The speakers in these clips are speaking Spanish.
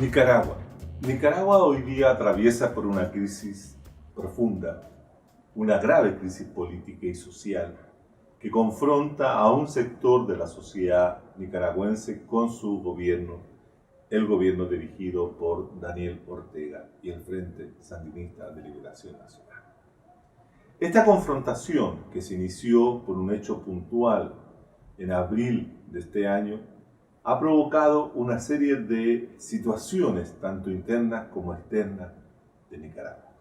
Nicaragua. Nicaragua hoy día atraviesa por una crisis profunda, una grave crisis política y social que confronta a un sector de la sociedad nicaragüense con su gobierno, el gobierno dirigido por Daniel Ortega y el Frente Sandinista de Liberación Nacional. Esta confrontación, que se inició por un hecho puntual en abril de este año, ha provocado una serie de situaciones, tanto internas como externas, de Nicaragua.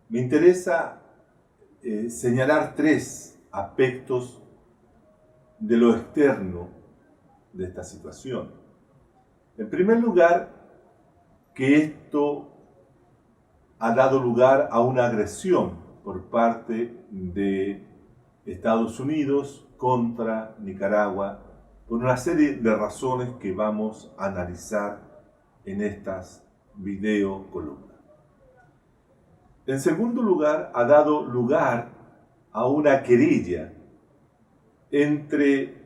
Me interesa señalar tres aspectos de lo externo de esta situación. En primer lugar, que esto ha dado lugar a una agresión por parte de Estados Unidos contra Nicaragua por una serie de razones que vamos a analizar en estas videocolumnas. En segundo lugar, ha dado lugar a una querella entre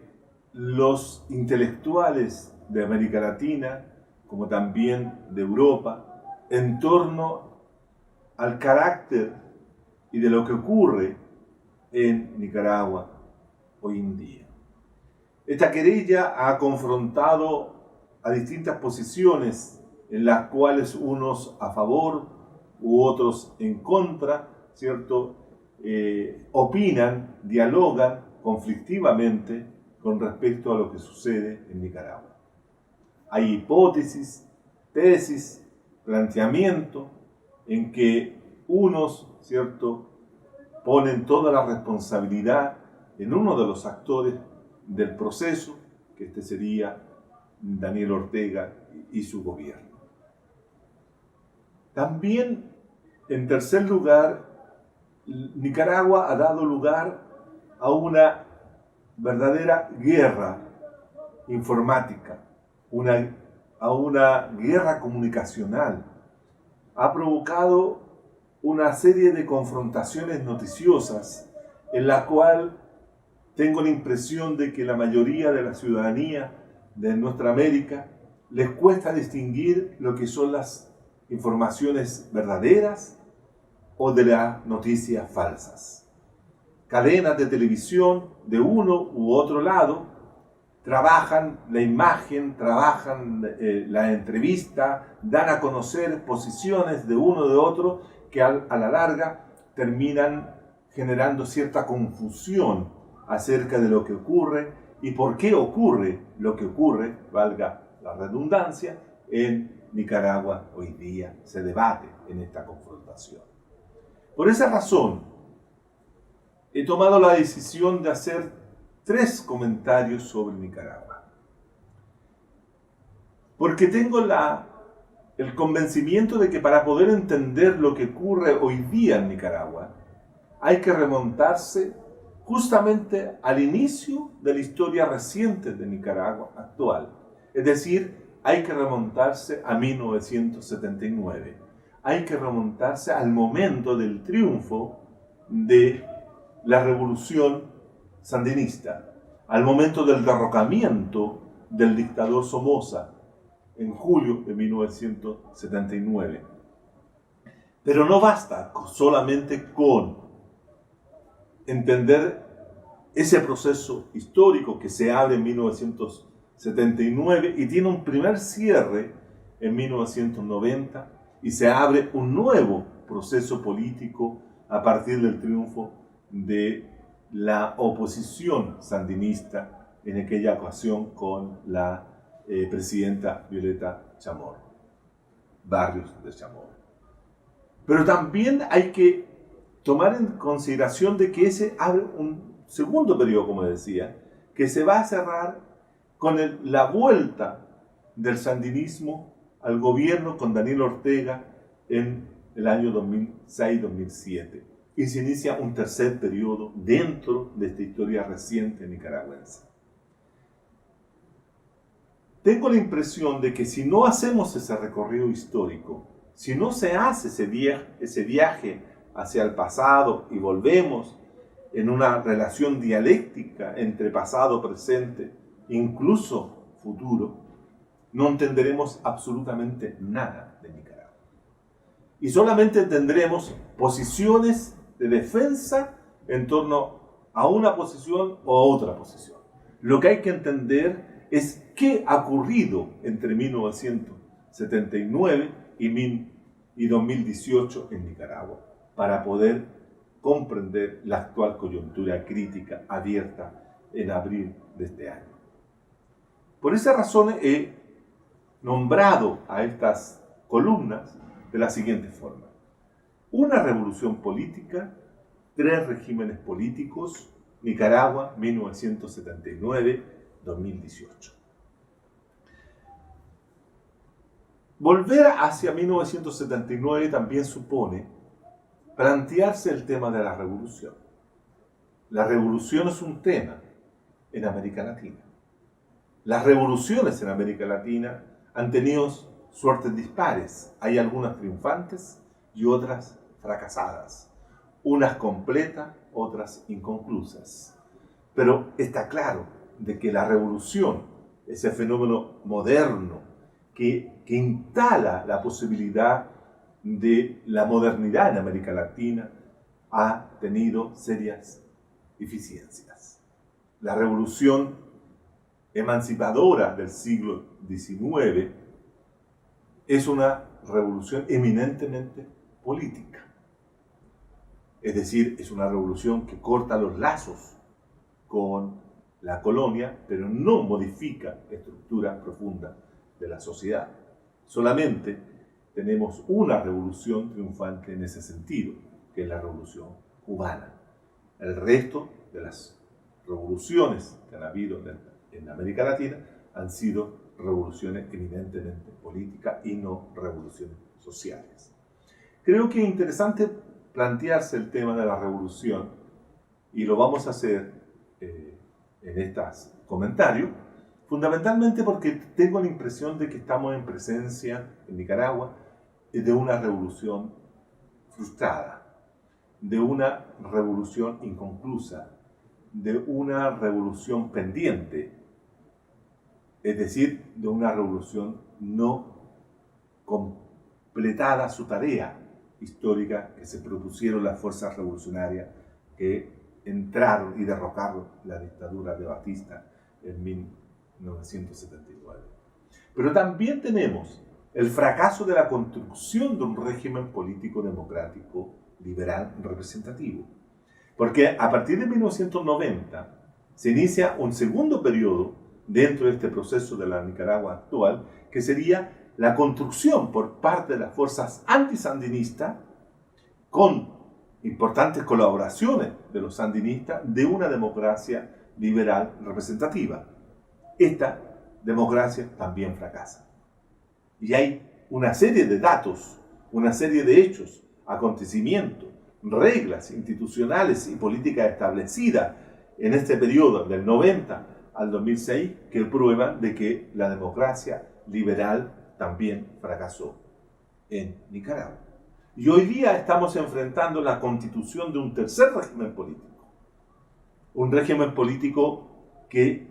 los intelectuales de América Latina, como también de Europa, en torno al carácter y de lo que ocurre en Nicaragua hoy en día. Esta querella ha confrontado a distintas posiciones en las cuales unos a favor u otros en contra, ¿cierto? Opinan, dialogan conflictivamente con respecto a lo que sucede en Nicaragua. Hay hipótesis, tesis, planteamiento en que unos, ¿cierto?, ponen toda la responsabilidad en uno de los actores del proceso, que este sería Daniel Ortega y su gobierno. También, en tercer lugar, Nicaragua ha dado lugar a una verdadera guerra informática, a una guerra comunicacional. Ha provocado una serie de confrontaciones noticiosas en la cual tengo la impresión de que la mayoría de la ciudadanía de nuestra América les cuesta distinguir lo que son las informaciones verdaderas o de las noticias falsas. Cadenas de televisión de uno u otro lado trabajan la imagen, trabajan la entrevista, dan a conocer posiciones de uno o de otro que a la larga terminan generando cierta confusión acerca de lo que ocurre y por qué ocurre lo que ocurre, valga la redundancia, en Nicaragua hoy día se debate en esta confrontación. Por esa razón, he tomado la decisión de hacer tres comentarios sobre Nicaragua. Porque tengo el convencimiento de que para poder entender lo que ocurre hoy día en Nicaragua, hay que remontarse justamente al inicio de la historia reciente de Nicaragua actual. Es decir, hay que remontarse a 1979. Hay que remontarse al momento del triunfo de la revolución sandinista, al momento del derrocamiento del dictador Somoza en julio de 1979. Pero no basta solamente con entender ese proceso histórico que se abre en 1979 y tiene un primer cierre en 1990 y se abre un nuevo proceso político a partir del triunfo de la oposición sandinista en aquella ocasión con la presidenta Violeta Chamorro, Barrios de Chamorro. Pero también hay que tomar en consideración de que ese abre un segundo periodo, como decía, que se va a cerrar con la vuelta del sandinismo al gobierno con Daniel Ortega en el año 2006-2007. Y se inicia un tercer periodo dentro de esta historia reciente nicaragüense. Tengo la impresión de que si no hacemos ese recorrido histórico, si no se hace ese viaje hacia el pasado y volvemos en una relación dialéctica entre pasado, presente, incluso futuro, no entenderemos absolutamente nada de Nicaragua. Y solamente tendremos posiciones de defensa en torno a una posición o a otra posición. Lo que hay que entender es qué ha ocurrido entre 1979 y 2018 en Nicaragua para poder comprender la actual coyuntura crítica abierta en abril de este año. Por esa razón he nombrado a estas columnas de la siguiente forma: una revolución política, tres regímenes políticos, Nicaragua 1979-2018. Volver hacia 1979 también supone plantearse el tema de la revolución. La revolución es un tema en América Latina. Las revoluciones en América Latina han tenido suertes dispares. Hay algunas triunfantes y otras fracasadas. Unas completas, otras inconclusas. Pero está claro de que la revolución, ese fenómeno moderno que instala la posibilidad de la modernidad en América Latina, ha tenido serias deficiencias. La revolución emancipadora del siglo XIX es una revolución eminentemente política. Es decir, es una revolución que corta los lazos con la colonia, pero no modifica la estructura profunda de la sociedad. Solamente tenemos una revolución triunfante en ese sentido, que es la revolución cubana. El resto de las revoluciones que han habido en América Latina han sido revoluciones eminentemente políticas y no revoluciones sociales. Creo que es interesante plantearse el tema de la revolución, y lo vamos a hacer en estos comentarios, fundamentalmente porque tengo la impresión de que estamos en presencia en Nicaragua de una revolución frustrada, de una revolución inconclusa, de una revolución pendiente, es decir, de una revolución no completada su tarea histórica que se propusieron las fuerzas revolucionarias que entraron y derrocaron la dictadura de Batista en 1979. Pero también tenemos el fracaso de la construcción de un régimen político democrático liberal representativo. Porque a partir de 1990 se inicia un segundo periodo dentro de este proceso de la Nicaragua actual, que sería la construcción por parte de las fuerzas antisandinistas, con importantes colaboraciones de los sandinistas, de una democracia liberal representativa. Esta democracia también fracasa. Y hay una serie de datos, una serie de hechos, acontecimientos, reglas institucionales y políticas establecidas en este periodo del 90 al 2006 que prueban de que la democracia liberal también fracasó en Nicaragua. Y hoy día estamos enfrentando la constitución de un tercer régimen político. Un régimen político que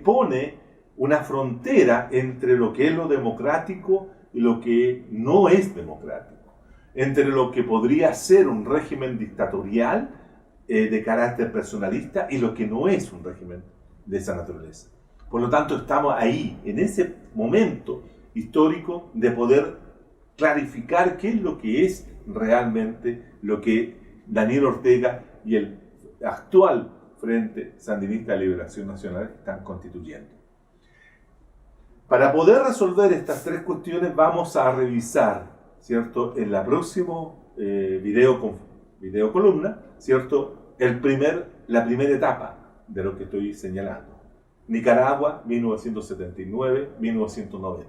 pone una frontera entre lo que es lo democrático y lo que no es democrático. Entre lo que podría ser un régimen dictatorial de carácter personalista y lo que no es un régimen de esa naturaleza. Por lo tanto, estamos ahí, en ese momento histórico de poder clarificar qué es lo que es realmente lo que Daniel Ortega y el actual Frente Sandinista de Liberación Nacional están constituyendo. Para poder resolver estas tres cuestiones vamos a revisar, ¿cierto?, en la próxima video columna, ¿cierto?, la primera etapa de lo que estoy señalando. Nicaragua, 1979-1990.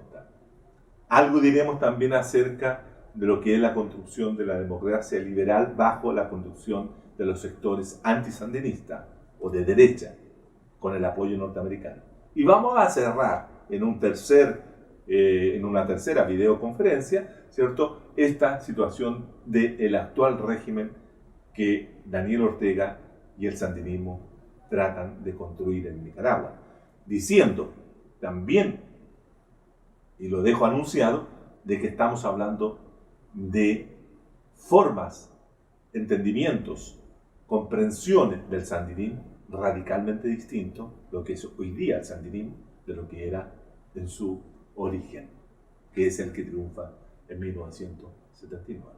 Algo diremos también acerca de lo que es la construcción de la democracia liberal bajo la conducción de los sectores antisandinistas o de derecha, con el apoyo norteamericano. Y vamos a cerrar en una tercera videoconferencia, ¿cierto?, esta situación del actual régimen que Daniel Ortega y el sandinismo tratan de construir en Nicaragua, diciendo también y lo dejo anunciado, de que estamos hablando de formas, entendimientos, comprensiones del sandinismo radicalmente distinto lo que es hoy día el sandinismo de lo que era en su origen, que es el que triunfa en 1979.